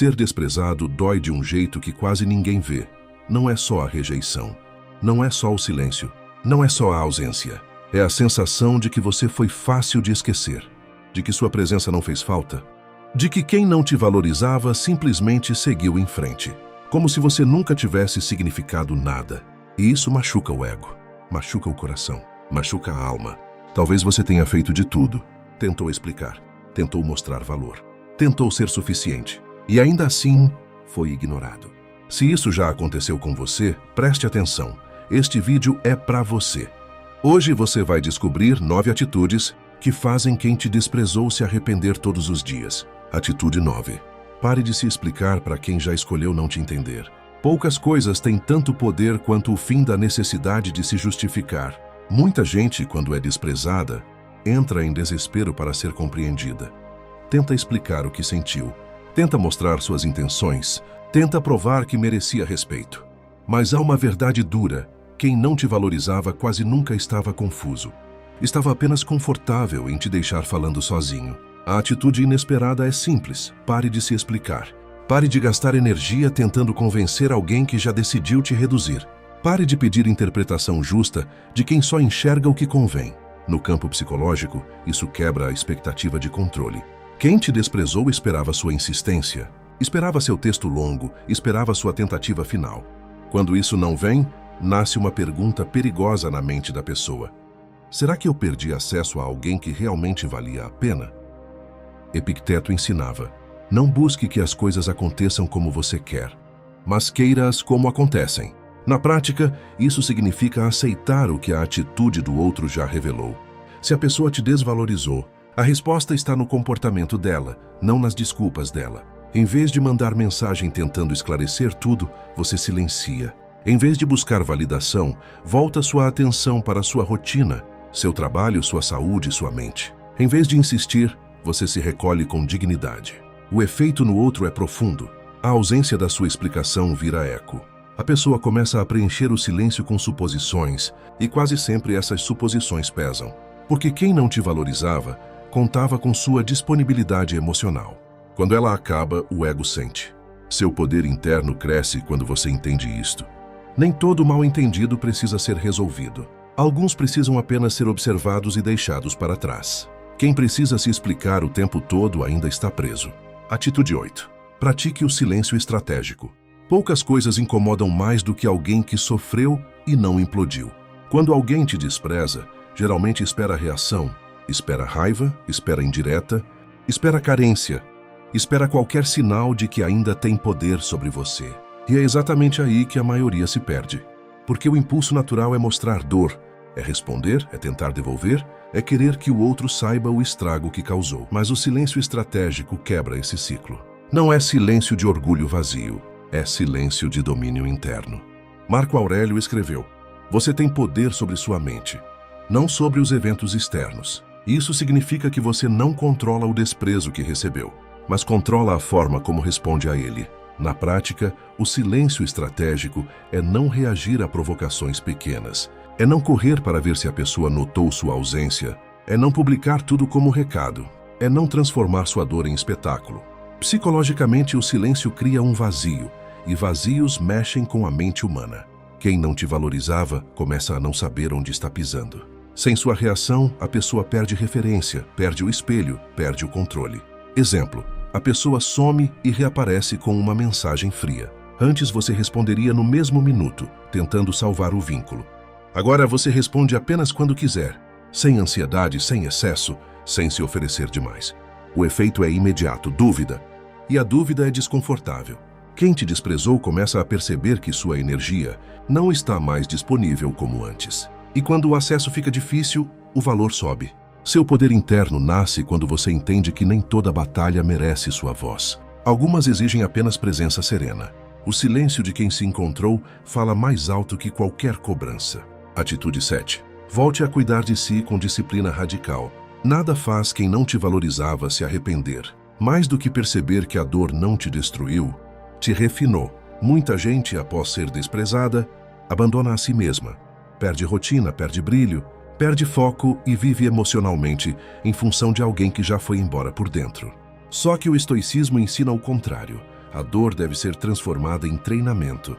Ser desprezado dói de um jeito que quase ninguém vê. Não é só a rejeição. Não é só o silêncio. Não é só a ausência. É a sensação de que você foi fácil de esquecer. De que sua presença não fez falta. De que quem não te valorizava simplesmente seguiu em frente. Como se você nunca tivesse significado nada. E isso machuca o ego. Machuca o coração. Machuca a alma. Talvez você tenha feito de tudo. Tentou explicar. Tentou mostrar valor. Tentou ser suficiente. E ainda assim, foi ignorado. Se isso já aconteceu com você, preste atenção. Este vídeo é para você. Hoje você vai descobrir 9 atitudes que fazem quem te desprezou se arrepender todos os dias. Atitude 9. Pare de se explicar para quem já escolheu não te entender. Poucas coisas têm tanto poder quanto o fim da necessidade de se justificar. Muita gente, quando é desprezada, entra em desespero para ser compreendida. Tenta explicar o que sentiu. Tenta mostrar suas intenções. Tenta provar que merecia respeito. Mas há uma verdade dura. Quem não te valorizava quase nunca estava confuso. Estava apenas confortável em te deixar falando sozinho. A atitude inesperada é simples. Pare de se explicar. Pare de gastar energia tentando convencer alguém que já decidiu te reduzir. Pare de pedir interpretação justa de quem só enxerga o que convém. No campo psicológico, isso quebra a expectativa de controle. Quem te desprezou esperava sua insistência, esperava seu texto longo, esperava sua tentativa final. Quando isso não vem, nasce uma pergunta perigosa na mente da pessoa. Será que eu perdi acesso a alguém que realmente valia a pena? Epicteto ensinava: não busque que as coisas aconteçam como você quer, mas queira-as como acontecem. Na prática, isso significa aceitar o que a atitude do outro já revelou. Se a pessoa te desvalorizou, a resposta está no comportamento dela, não nas desculpas dela. Em vez de mandar mensagem tentando esclarecer tudo, você silencia. Em vez de buscar validação, volta sua atenção para sua rotina, seu trabalho, sua saúde, sua mente. Em vez de insistir, você se recolhe com dignidade. O efeito no outro é profundo. A ausência da sua explicação vira eco. A pessoa começa a preencher o silêncio com suposições, e quase sempre essas suposições pesam. Porque quem não te valorizava, contava com sua disponibilidade emocional. Quando ela acaba, o ego sente. Seu poder interno cresce quando você entende isto. Nem todo mal-entendido precisa ser resolvido. Alguns precisam apenas ser observados e deixados para trás. Quem precisa se explicar o tempo todo ainda está preso. Atitude 8. Pratique o silêncio estratégico. Poucas coisas incomodam mais do que alguém que sofreu e não implodiu. Quando alguém te despreza, geralmente espera reação, espera raiva, espera indireta, espera carência, espera qualquer sinal de que ainda tem poder sobre você. E é exatamente aí que a maioria se perde. Porque o impulso natural é mostrar dor, é responder, é tentar devolver, é querer que o outro saiba o estrago que causou. Mas o silêncio estratégico quebra esse ciclo. Não é silêncio de orgulho vazio, é silêncio de domínio interno. Marco Aurélio escreveu: você tem poder sobre sua mente, não sobre os eventos externos. Isso significa que você não controla o desprezo que recebeu, mas controla a forma como responde a ele. Na prática, o silêncio estratégico é não reagir a provocações pequenas, é não correr para ver se a pessoa notou sua ausência, é não publicar tudo como recado, é não transformar sua dor em espetáculo. Psicologicamente, o silêncio cria um vazio, e vazios mexem com a mente humana. Quem não te valorizava começa a não saber onde está pisando. Sem sua reação, a pessoa perde referência, perde o espelho, perde o controle. Exemplo: a pessoa some e reaparece com uma mensagem fria. Antes você responderia no mesmo minuto, tentando salvar o vínculo. Agora você responde apenas quando quiser, sem ansiedade, sem excesso, sem se oferecer demais. O efeito é imediato: dúvida. E a dúvida é desconfortável. Quem te desprezou começa a perceber que sua energia não está mais disponível como antes. E quando o acesso fica difícil, o valor sobe. Seu poder interno nasce quando você entende que nem toda batalha merece sua voz. Algumas exigem apenas presença serena. O silêncio de quem se encontrou fala mais alto que qualquer cobrança. Atitude 7. Volte a cuidar de si com disciplina radical. Nada faz quem não te valorizava se arrepender. Mais do que perceber que a dor não te destruiu, te refinou. Muita gente, após ser desprezada, abandona a si mesma. Perde rotina, perde brilho, perde foco e vive emocionalmente em função de alguém que já foi embora por dentro. Só que o estoicismo ensina o contrário. A dor deve ser transformada em treinamento.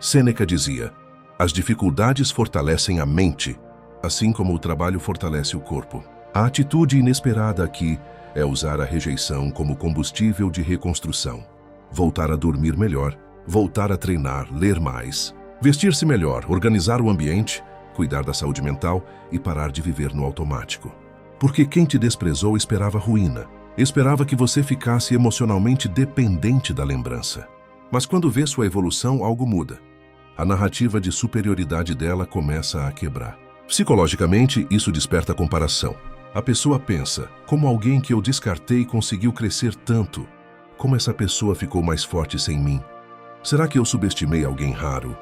Sêneca dizia: as dificuldades fortalecem a mente, assim como o trabalho fortalece o corpo. A atitude inesperada aqui é usar a rejeição como combustível de reconstrução. Voltar a dormir melhor, voltar a treinar, ler mais, vestir-se melhor, organizar o ambiente, cuidar da saúde mental e parar de viver no automático. Porque quem te desprezou esperava ruína, esperava que você ficasse emocionalmente dependente da lembrança. Mas quando vê sua evolução, algo muda. A narrativa de superioridade dela começa a quebrar. Psicologicamente, isso desperta comparação. A pessoa pensa: como alguém que eu descartei conseguiu crescer tanto? Como essa pessoa ficou mais forte sem mim? Será que eu subestimei alguém raro?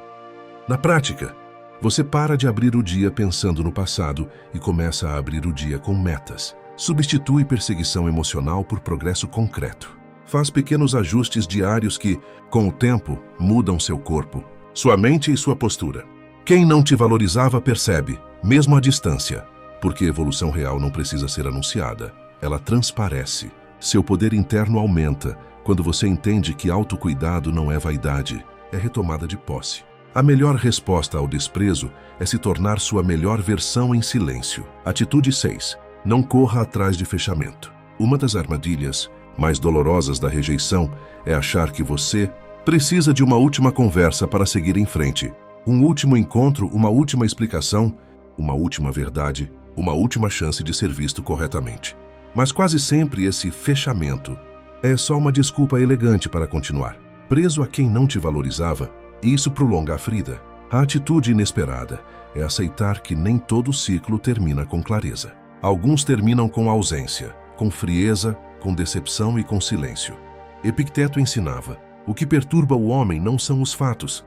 Na prática, você para de abrir o dia pensando no passado e começa a abrir o dia com metas. Substitui perseguição emocional por progresso concreto. Faz pequenos ajustes diários que, com o tempo, mudam seu corpo, sua mente e sua postura. Quem não te valorizava percebe, mesmo à distância, porque evolução real não precisa ser anunciada, ela transparece. Seu poder interno aumenta quando você entende que autocuidado não é vaidade, é retomada de posse. A melhor resposta ao desprezo é se tornar sua melhor versão em silêncio. Atitude 6. Não corra atrás de fechamento. Uma das armadilhas mais dolorosas da rejeição é achar que você precisa de uma última conversa para seguir em frente. Um último encontro, uma última explicação, uma última verdade, uma última chance de ser visto corretamente. Mas quase sempre esse fechamento é só uma desculpa elegante para continuar. Preso a quem não te valorizava, isso prolonga a ferida. A atitude inesperada é aceitar que nem todo ciclo termina com clareza. Alguns terminam com ausência, com frieza, com decepção e com silêncio. Epicteto ensinava: o que perturba o homem não são os fatos,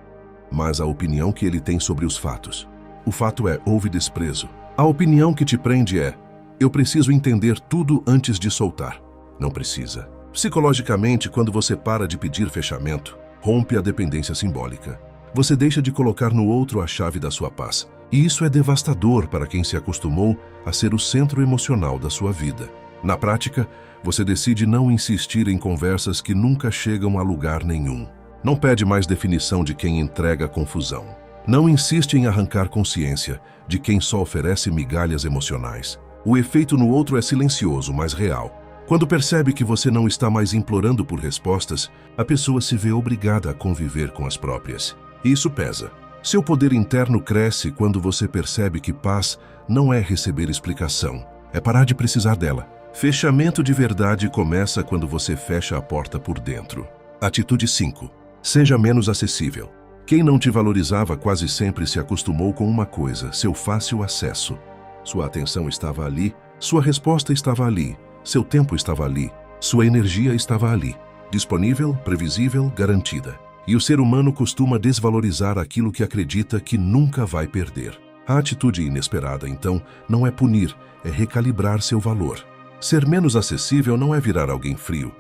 mas a opinião que ele tem sobre os fatos. O fato é: houve desprezo. A opinião que te prende é: eu preciso entender tudo antes de soltar. Não precisa. Psicologicamente, quando você para de pedir fechamento, rompe a dependência simbólica. Você deixa de colocar no outro a chave da sua paz. E isso é devastador para quem se acostumou a ser o centro emocional da sua vida. Na prática, você decide não insistir em conversas que nunca chegam a lugar nenhum. Não pede mais definição de quem entrega confusão. Não insiste em arrancar consciência de quem só oferece migalhas emocionais. O efeito no outro é silencioso, mas real. Quando percebe que você não está mais implorando por respostas, a pessoa se vê obrigada a conviver com as próprias. E isso pesa. Seu poder interno cresce quando você percebe que paz não é receber explicação, é parar de precisar dela. Fechamento de verdade começa quando você fecha a porta por dentro. Atitude 5. Seja menos acessível. Quem não te valorizava quase sempre se acostumou com uma coisa: seu fácil acesso. Sua atenção estava ali, sua resposta estava ali, seu tempo estava ali, sua energia estava ali, disponível, previsível, garantida. E o ser humano costuma desvalorizar aquilo que acredita que nunca vai perder. A atitude inesperada, então, não é punir, é recalibrar seu valor. Ser menos acessível não é virar alguém frio,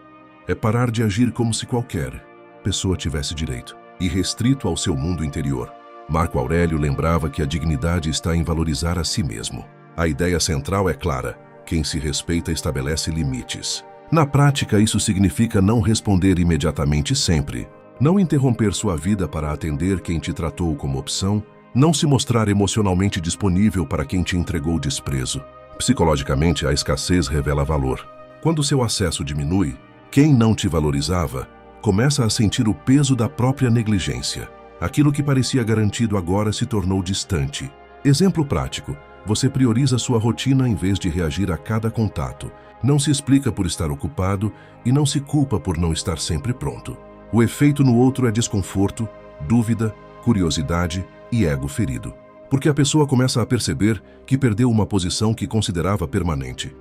é parar de agir como se qualquer pessoa tivesse direito, e restrito ao seu mundo interior. Marco Aurélio lembrava que a dignidade está em valorizar a si mesmo. A ideia central é clara: quem se respeita estabelece limites. Na prática, isso significa não responder imediatamente sempre, não interromper sua vida para atender quem te tratou como opção, não se mostrar emocionalmente disponível para quem te entregou desprezo. Psicologicamente, a escassez revela valor. Quando seu acesso diminui, quem não te valorizava começa a sentir o peso da própria negligência. Aquilo que parecia garantido agora se tornou distante. Exemplo prático: você prioriza sua rotina em vez de reagir a cada contato. Não se explica por estar ocupado e não se culpa por não estar sempre pronto. O efeito no outro é desconforto, dúvida, curiosidade e ego ferido. Porque a pessoa começa a perceber que perdeu uma posição que considerava permanente.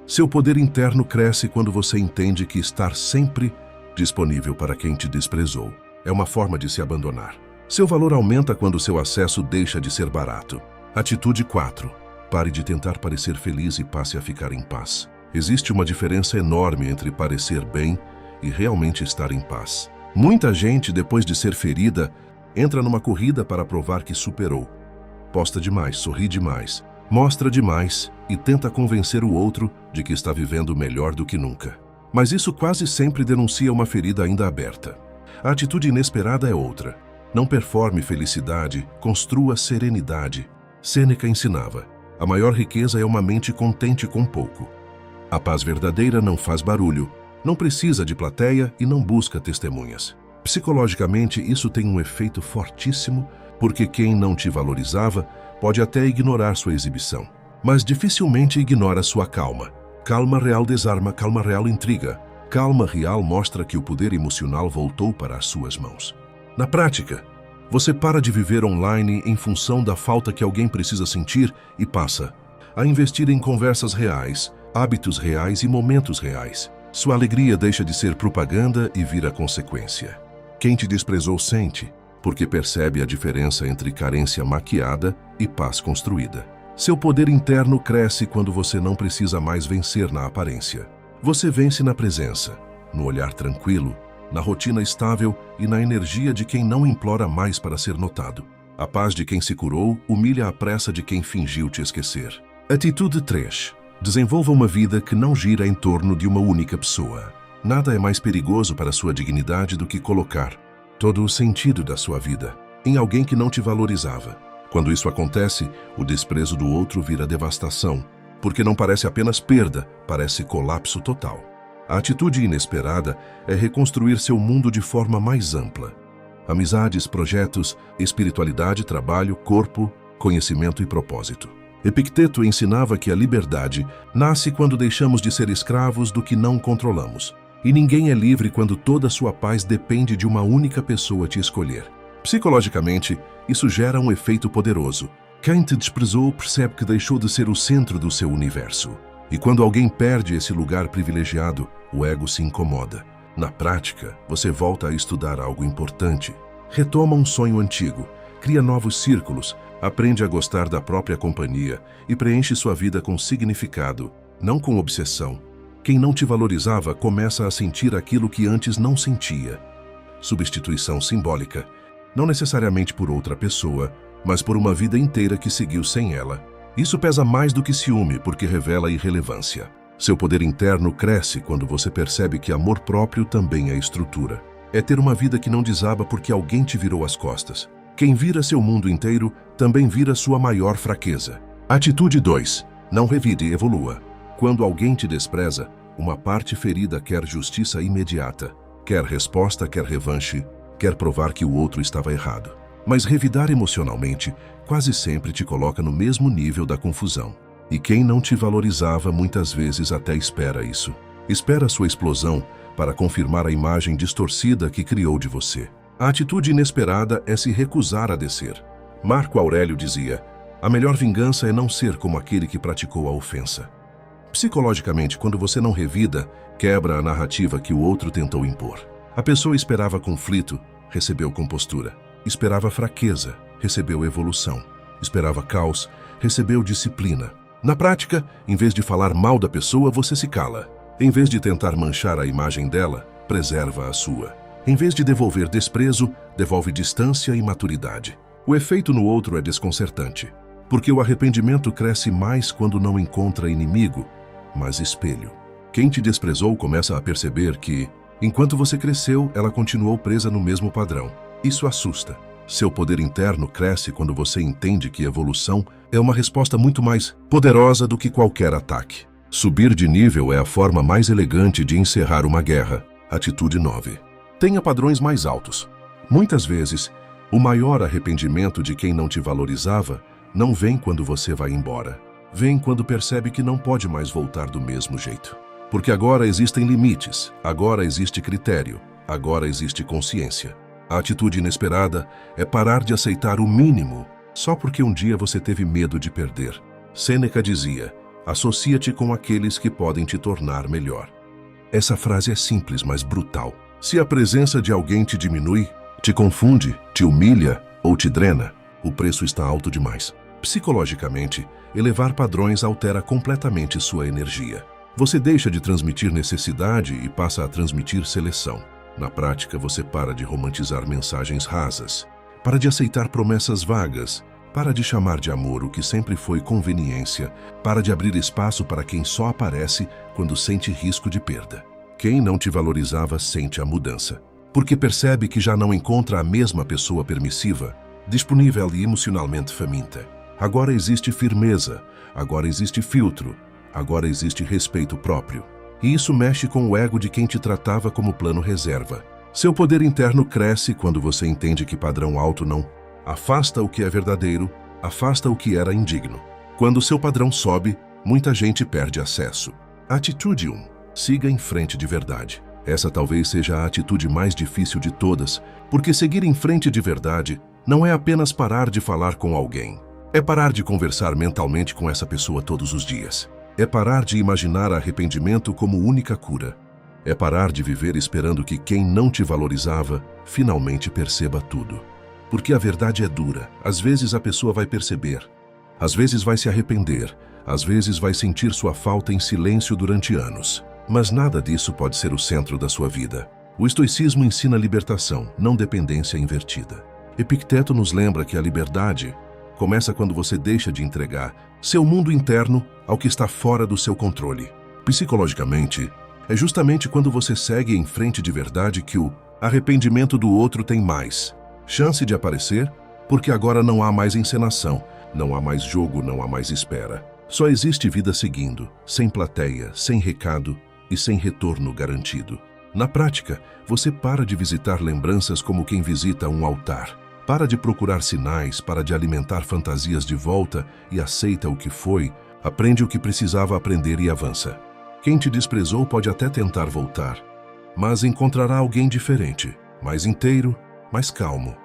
Seu poder interno cresce quando você entende que estar sempre disponível para quem te desprezou é uma forma de se abandonar. Seu valor aumenta quando seu acesso deixa de ser barato. Atitude 4. Pare de tentar parecer feliz e passe a ficar em paz. Existe uma diferença enorme entre parecer bem e realmente estar em paz. Muita gente, depois de ser ferida, entra numa corrida para provar que superou. Posta demais, sorri demais, mostra demais e tenta convencer o outro de que está vivendo melhor do que nunca. Mas isso quase sempre denuncia uma ferida ainda aberta. A atitude inesperada é outra. Não performe felicidade, construa serenidade. Sêneca ensinava: a maior riqueza é uma mente contente com pouco. A paz verdadeira não faz barulho, não precisa de plateia e não busca testemunhas. Psicologicamente, isso tem um efeito fortíssimo, porque quem não te valorizava pode até ignorar sua exibição, mas dificilmente ignora sua calma. Calma real desarma, calma real intriga. Calma real mostra que o poder emocional voltou para as suas mãos. Na prática, você para de viver online em função da falta que alguém precisa sentir e passa a investir em conversas reais, hábitos reais e momentos reais. Sua alegria deixa de ser propaganda e vira consequência. Quem te desprezou sente, porque percebe a diferença entre carência maquiada e paz construída. Seu poder interno cresce quando você não precisa mais vencer na aparência. Você vence na presença, no olhar tranquilo, na rotina estável e na energia de quem não implora mais para ser notado. A paz de quem se curou humilha a pressa de quem fingiu te esquecer. Atitude 3. Desenvolva uma vida que não gira em torno de uma única pessoa. Nada é mais perigoso para sua dignidade do que colocar todo o sentido da sua vida em alguém que não te valorizava. Quando isso acontece, o desprezo do outro vira devastação, porque não parece apenas perda, parece colapso total. A atitude inesperada é reconstruir seu mundo de forma mais ampla. Amizades, projetos, espiritualidade, trabalho, corpo, conhecimento e propósito. Epicteto ensinava que a liberdade nasce quando deixamos de ser escravos do que não controlamos. E ninguém é livre quando toda sua paz depende de uma única pessoa te escolher. Psicologicamente, isso gera um efeito poderoso. Quem te desprezou percebe que deixou de ser o centro do seu universo. E quando alguém perde esse lugar privilegiado, o ego se incomoda. Na prática, você volta a estudar algo importante. Retoma um sonho antigo, cria novos círculos, aprende a gostar da própria companhia e preenche sua vida com significado, não com obsessão. Quem não te valorizava começa a sentir aquilo que antes não sentia. Substituição simbólica, não necessariamente por outra pessoa, mas por uma vida inteira que seguiu sem ela. Isso pesa mais do que ciúme, porque revela irrelevância. Seu poder interno cresce quando você percebe que amor próprio também é estrutura. É ter uma vida que não desaba porque alguém te virou as costas. Quem vira seu mundo inteiro também vira sua maior fraqueza. Atitude 2. Não revide e evolua. Quando alguém te despreza, uma parte ferida quer justiça imediata, quer resposta, quer revanche, quer provar que o outro estava errado. Mas revidar emocionalmente quase sempre te coloca no mesmo nível da confusão. E quem não te valorizava muitas vezes até espera isso. Espera sua explosão para confirmar a imagem distorcida que criou de você. A atitude inesperada é se recusar a descer. Marco Aurélio dizia: a melhor vingança é não ser como aquele que praticou a ofensa. Psicologicamente, quando você não revida, quebra a narrativa que o outro tentou impor. A pessoa esperava conflito, recebeu compostura. Esperava fraqueza, recebeu evolução. Esperava caos, recebeu disciplina. Na prática, em vez de falar mal da pessoa, você se cala. Em vez de tentar manchar a imagem dela, preserva a sua. Em vez de devolver desprezo, devolve distância e maturidade. O efeito no outro é desconcertante, porque o arrependimento cresce mais quando não encontra inimigo, mas espelho. Quem te desprezou começa a perceber que, enquanto você cresceu, ela continuou presa no mesmo padrão. Isso assusta. Seu poder interno cresce quando você entende que evolução é uma resposta muito mais poderosa do que qualquer ataque. Subir de nível é a forma mais elegante de encerrar uma guerra. Atitude 9. Tenha padrões mais altos. Muitas vezes, o maior arrependimento de quem não te valorizava não vem quando você vai embora. Vem quando percebe que não pode mais voltar do mesmo jeito. Porque agora existem limites, agora existe critério, agora existe consciência. A atitude inesperada é parar de aceitar o mínimo só porque um dia você teve medo de perder. Sêneca dizia: associa-te com aqueles que podem te tornar melhor. Essa frase é simples, mas brutal. Se a presença de alguém te diminui, te confunde, te humilha ou te drena, o preço está alto demais. Psicologicamente, elevar padrões altera completamente sua energia. Você deixa de transmitir necessidade e passa a transmitir seleção. Na prática, você para de romantizar mensagens rasas, para de aceitar promessas vagas, para de chamar de amor o que sempre foi conveniência, para de abrir espaço para quem só aparece quando sente risco de perda. Quem não te valorizava sente a mudança, porque percebe que já não encontra a mesma pessoa permissiva, disponível e emocionalmente faminta. Agora existe firmeza, agora existe filtro, agora existe respeito próprio. E isso mexe com o ego de quem te tratava como plano reserva. Seu poder interno cresce quando você entende que padrão alto não afasta o que é verdadeiro, afasta o que era indigno. Quando seu padrão sobe, muita gente perde acesso. Atitude 1. Siga em frente de verdade. Essa talvez seja a atitude mais difícil de todas, porque seguir em frente de verdade não é apenas parar de falar com alguém. É parar de conversar mentalmente com essa pessoa todos os dias. É parar de imaginar arrependimento como única cura. É parar de viver esperando que quem não te valorizava finalmente perceba tudo. Porque a verdade é dura. Às vezes a pessoa vai perceber. Às vezes vai se arrepender. Às vezes vai sentir sua falta em silêncio durante anos. Mas nada disso pode ser o centro da sua vida. O estoicismo ensina libertação, não dependência invertida. Epicteto nos lembra que a liberdade começa quando você deixa de entregar seu mundo interno ao que está fora do seu controle. Psicologicamente, é justamente quando você segue em frente de verdade que o arrependimento do outro tem mais chance de aparecer, porque agora não há mais encenação, não há mais jogo, não há mais espera. Só existe vida seguindo, sem plateia, sem recado e sem retorno garantido. Na prática, você para de visitar lembranças como quem visita um altar. Para de procurar sinais, para de alimentar fantasias de volta e aceita o que foi, aprende o que precisava aprender e avança. Quem te desprezou pode até tentar voltar, mas encontrará alguém diferente, mais inteiro, mais calmo,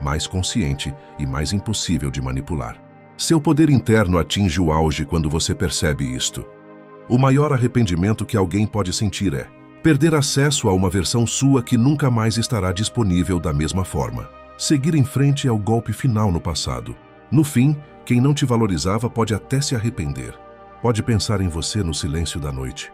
mais consciente e mais impossível de manipular. Seu poder interno atinge o auge quando você percebe isto. O maior arrependimento que alguém pode sentir é perder acesso a uma versão sua que nunca mais estará disponível da mesma forma. Seguir em frente é o golpe final no passado. No fim, quem não te valorizava pode até se arrepender. Pode pensar em você no silêncio da noite.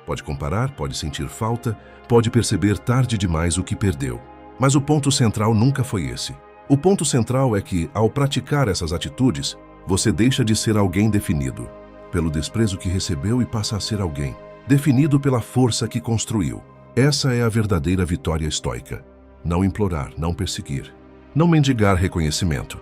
Pode comparar, pode sentir falta, pode perceber tarde demais o que perdeu. Mas o ponto central nunca foi esse. O ponto central é que, ao praticar essas atitudes, você deixa de ser alguém definido pelo desprezo que recebeu e passa a ser alguém definido pela força que construiu. Essa é a verdadeira vitória estoica. Não implorar, não perseguir, não mendigar reconhecimento,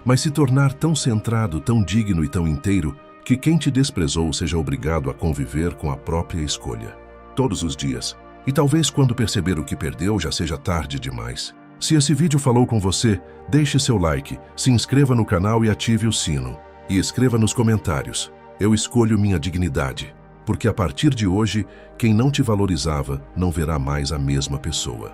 mas se tornar tão centrado, tão digno e tão inteiro que quem te desprezou seja obrigado a conviver com a própria escolha. Todos os dias. E talvez quando perceber o que perdeu já seja tarde demais. Se esse vídeo falou com você, deixe seu like, se inscreva no canal e ative o sino. E escreva nos comentários: eu escolho minha dignidade, porque a partir de hoje, quem não te valorizava não verá mais a mesma pessoa.